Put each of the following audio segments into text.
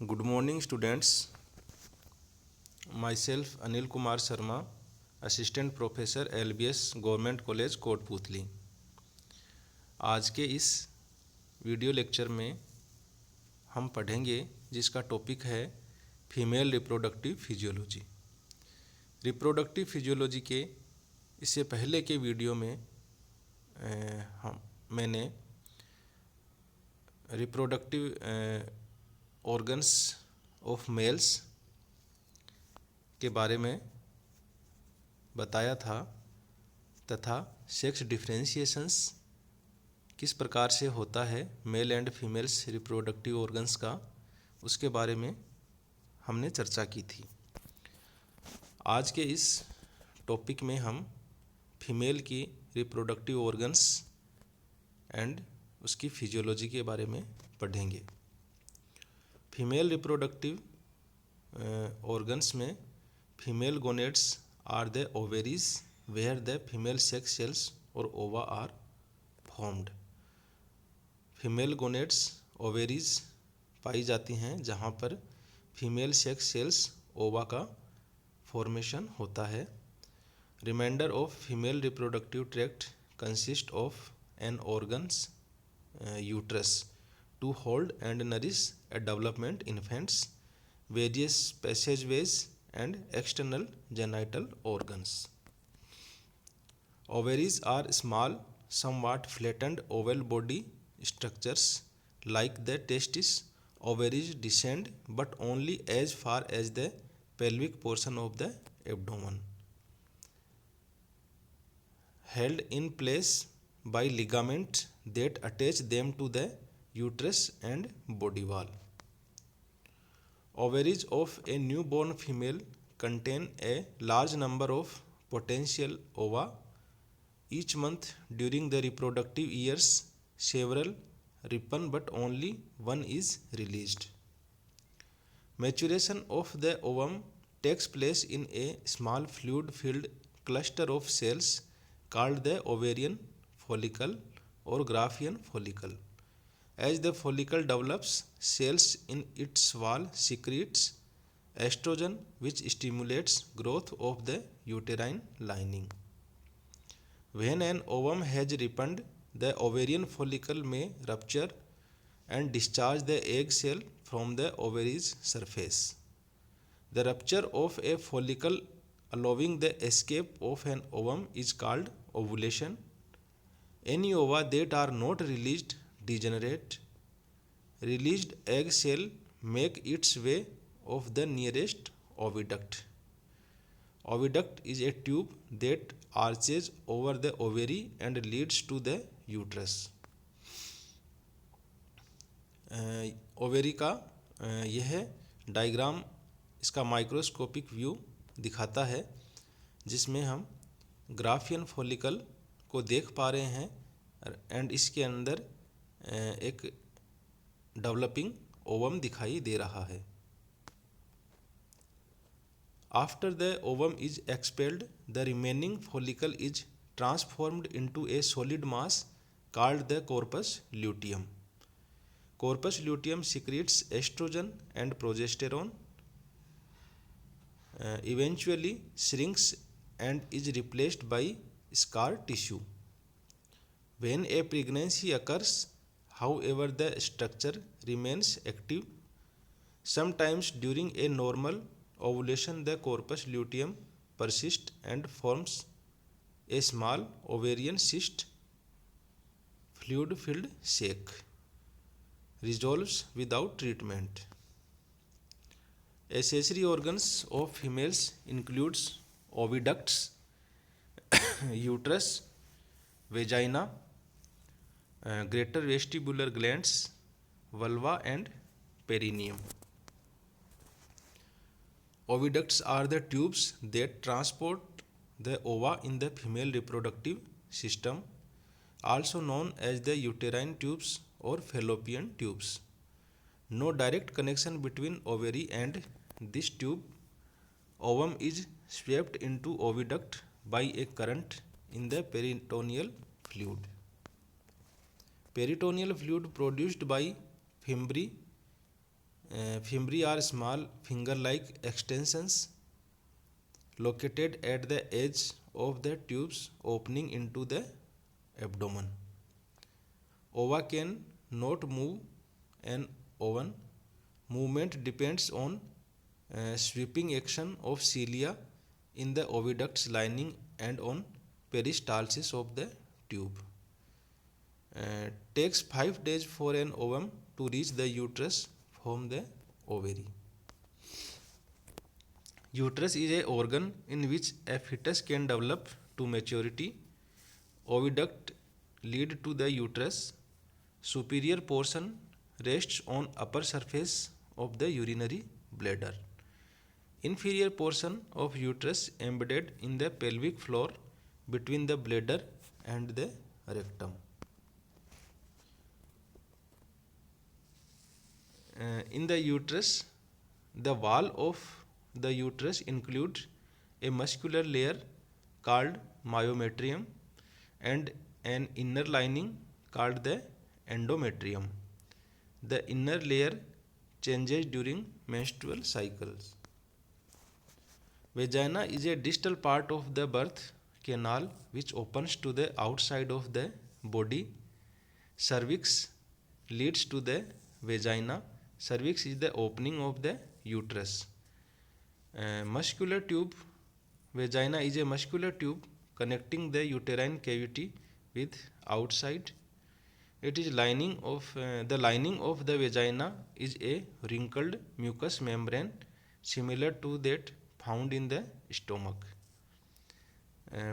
Good morning, students. Myself Anil Kumar Sharma, Assistant Professor LBS Government College Kotputli. आज के इस video lecture में हम पढ़ेंगे जिसका टॉपिक है female reproductive physiology. Reproductive physiology के इससे पहले के वीडियो में मैंने रिप्रोडक्टिव ऑर्गन्स ऑफ मेल्स के बारे में बताया था तथा सेक्स डिफरेंशिएशंस किस प्रकार से होता है male and females reproductive organs का, उसके बारे में हमने चर्चा की थी। आज के इस टॉपिक में हम फीमेल की रिप्रोडक्टिव ऑर्गन्स एंड उसकी फिजियोलॉजी के बारे में पढ़ेंगे। फीमेल रिप्रोडक्टिव ऑर्गन्स में female gonads are the ovaries where the female sex cells और ova are formed. Female gonads ovaries पाई जाती हैं जहाँ पर फीमेल सेक्स सेल्स ओवा का फॉर्मेशन होता है। Reminder of female reproductive tract consist of an organs uterus to hold and nourish a development infants, various passageways and external genital organs. Ovaries are small, somewhat flattened oval body structures like the testis. Ovaries descend but only as far as the pelvic portion of the abdomen, held in place by ligaments that attach them to the uterus and body wall. Ovaries of a newborn female contain a large number of potential ova. Each month during the reproductive years, several ripen but only one is released. Maturation of the ovum takes place in a small fluid-filled cluster of cells called the ovarian follicle or Graafian follicle. As the follicle develops, cells in its wall secretes estrogen which stimulates growth of the uterine lining. When an ovum has ripened, the ovarian follicle may rupture and discharge the egg cell from the ovary's surface. The rupture of a follicle allowing the escape of an ovum is called ovulation. Any ova that are not released degenerate. Released egg cell make its way of the nearest oviduct. Oviduct is a tube that arches over the ovary and leads to the uterus. Ovary का यह diagram इसका microscopic view दिखाता है जिसमें हम Graafian follicle को देख पा रहे हैं एंड इसके अंदर एक डेवलपिंग ओवम दिखाई दे रहा है। After the ovum is expelled, the remaining follicle is transformed into a solid mass called the corpus luteum. Corpus luteum secretes estrogen and progesterone, eventually shrinks and is replaced by scar tissue. When a pregnancy occurs, however, the structure remains active. Sometimes during a normal ovulation, the corpus luteum persists and forms a small ovarian cyst. Fluid-filled sac resolves without treatment. Accessory organs of females includes oviducts, uterus, vagina, greater vestibular glands, vulva and perineum. Oviducts are the tubes that transport the ova in the female reproductive system, also known as the uterine tubes or fallopian tubes. No direct connection between ovary and this tube. Ovum is swept into oviduct by a current in the peritoneal fluid. Peritoneal fluid produced by fimbriae Fimbriae are small finger-like extensions located at the edge of the tubes opening into the abdomen. Ova can not move, and oven movement depends on sweeping action of cilia in the oviducts lining and on peristalsis of the tube. Takes 5 days for an ovum to reach the uterus from the ovary. Uterus is an organ in which a fetus can develop to maturity. Oviduct lead to the uterus. Superior portion rests on upper surface of the urinary bladder. Inferior portion of uterus embedded in the pelvic floor between the bladder and the rectum. In the uterus, the wall of the uterus includes a muscular layer called myometrium and an inner lining called the endometrium. The inner layer changes during menstrual cycles. Vagina is a distal part of the birth canal which opens to the outside of the body. Cervix leads to the vagina. Cervix is the opening of the uterus. Muscular tube. Vagina is a muscular tube connecting the uterine cavity with outside. It is lining of the lining of the vagina is a wrinkled mucous membrane similar to that found in the stomach.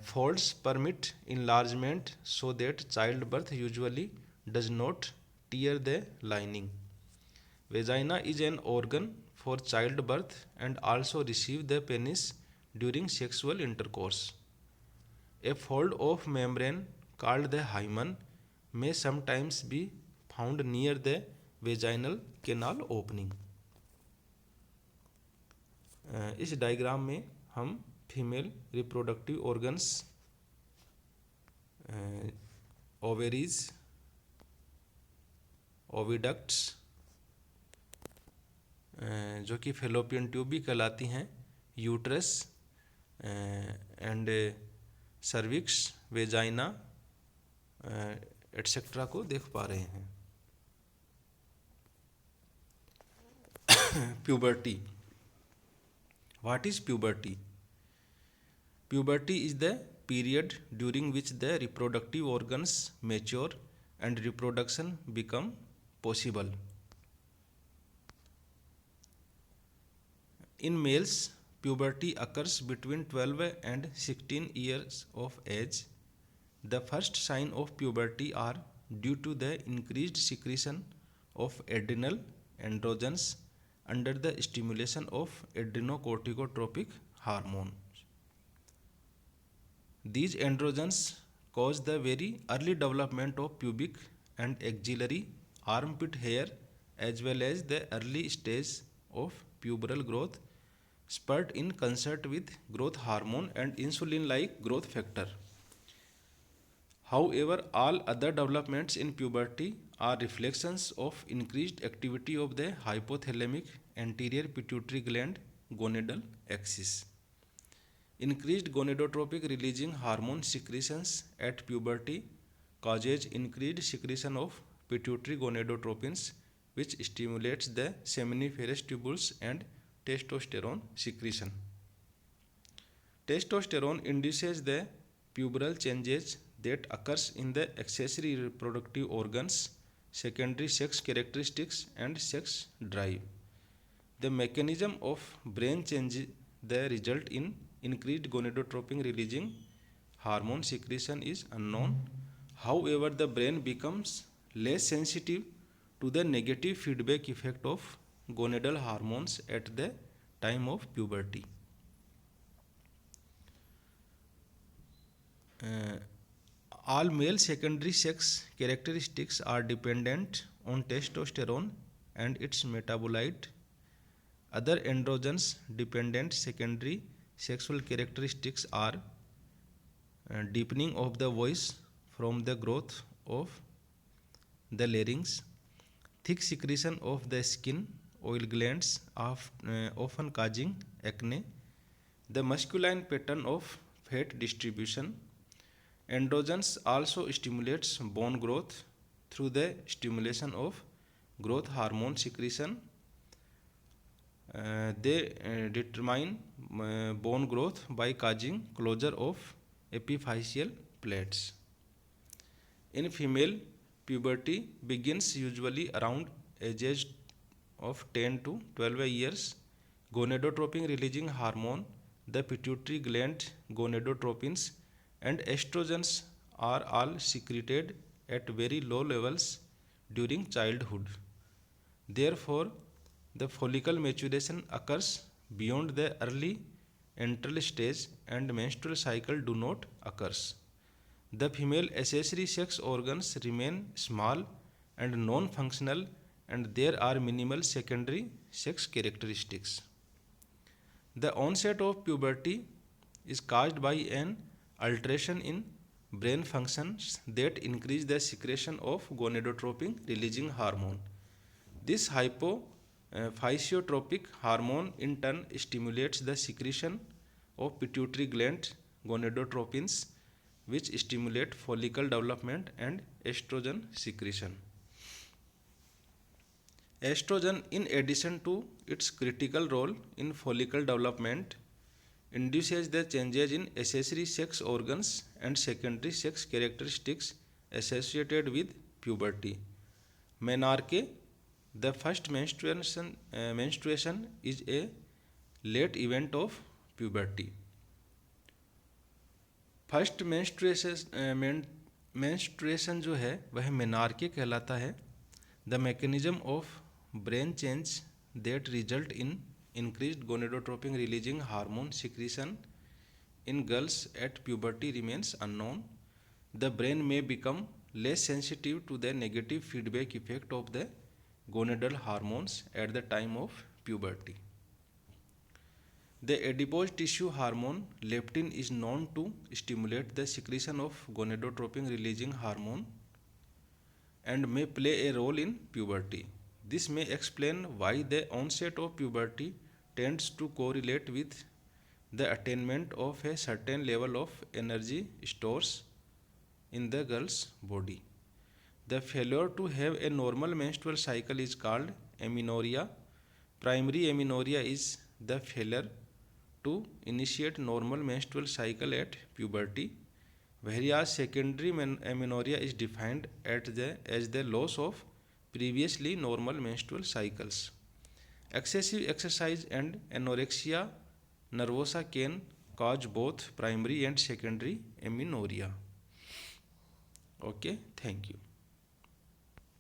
Folds permit enlargement so that childbirth usually does not tear the lining. Vagina is an organ for childbirth and also receive the penis during sexual intercourse. A fold of membrane called the hymen may sometimes be found near the vaginal canal opening. इस diagram में हम female reproductive organs, ovaries, oviducts जो कि fallopian tube भी कहलाती हैं, uterus and cervix, vagina etcetera को देख पा रहे हैं. Puberty. What is puberty? Puberty is the period during which the reproductive organs mature and reproduction become possible. In males, puberty occurs between 12 and 16 years of age. The first signs of puberty are due to the increased secretion of adrenal androgens under the stimulation of adrenocorticotropic hormones. These androgens cause the very early development of pubic and axillary armpit hair as well as the early stage of puberal growth, spurred in concert with growth hormone and insulin-like growth factor. However, all other developments in puberty are reflections of increased activity of the hypothalamic anterior pituitary gland gonadal axis. Increased gonadotropic releasing hormone secretions at puberty causes increased secretion of pituitary gonadotropins, which stimulates the seminiferous tubules and testosterone secretion. Testosterone induces the puberal changes that occurs in the accessory reproductive organs, secondary sex characteristics and sex drive. The mechanism of brain change that result in increased gonadotropin releasing hormone secretion is unknown. However, the brain becomes less sensitive to the negative feedback effect of gonadal hormones at the time of puberty. All male secondary sex characteristics are dependent on testosterone and its metabolite. Other androgens dependent secondary sexual characteristics are deepening of the voice from the growth of the larynx, thick secretion of the skin oil glands, often causing acne. The masculine pattern of fat distribution. Androgens also stimulates bone growth through the stimulation of growth hormone secretion. They determine bone growth by causing closure of epiphyseal plates. In female, puberty begins usually around ages of 10 to 12 years. Gonadotropin releasing hormone, the pituitary gland, gonadotropins, and estrogens are all secreted at very low levels during childhood. Therefore, the follicle maturation occurs beyond the early antral stage and menstrual cycle do not occurs. The female accessory sex organs remain small and non-functional, and there are minimal secondary sex characteristics. The onset of puberty is caused by an alteration in brain functions that increase the secretion of gonadotropin releasing hormone. This hypophysiotropic hormone in turn stimulates the secretion of pituitary gland gonadotropins, which stimulate follicle development and estrogen secretion. Estrogen, in addition to its critical role in follicle development, induces the changes in accessory sex organs and secondary sex characteristics associated with puberty. Menarche, the first menstruation is a late event of puberty. First menstruation जो है वह मेनार्के कहलाता है. The mechanism of brain change that result in increased gonadotropin releasing hormone secretion in girls at puberty remains unknown. The brain may become less sensitive to the negative feedback effect of the gonadal hormones at the time of puberty. The adipose tissue hormone leptin is known to stimulate the secretion of gonadotropin releasing hormone and may play a role in puberty. This may explain why the onset of puberty tends to correlate with the attainment of a certain level of energy stores in the girl's body. The failure to have a normal menstrual cycle is called amenorrhea. Primary amenorrhea is the failure to initiate normal menstrual cycle at puberty, whereas secondary amenorrhea is defined as the loss of previously normal menstrual cycles. Excessive exercise and anorexia nervosa can cause both primary and secondary amenorrhea. Okay, thank you.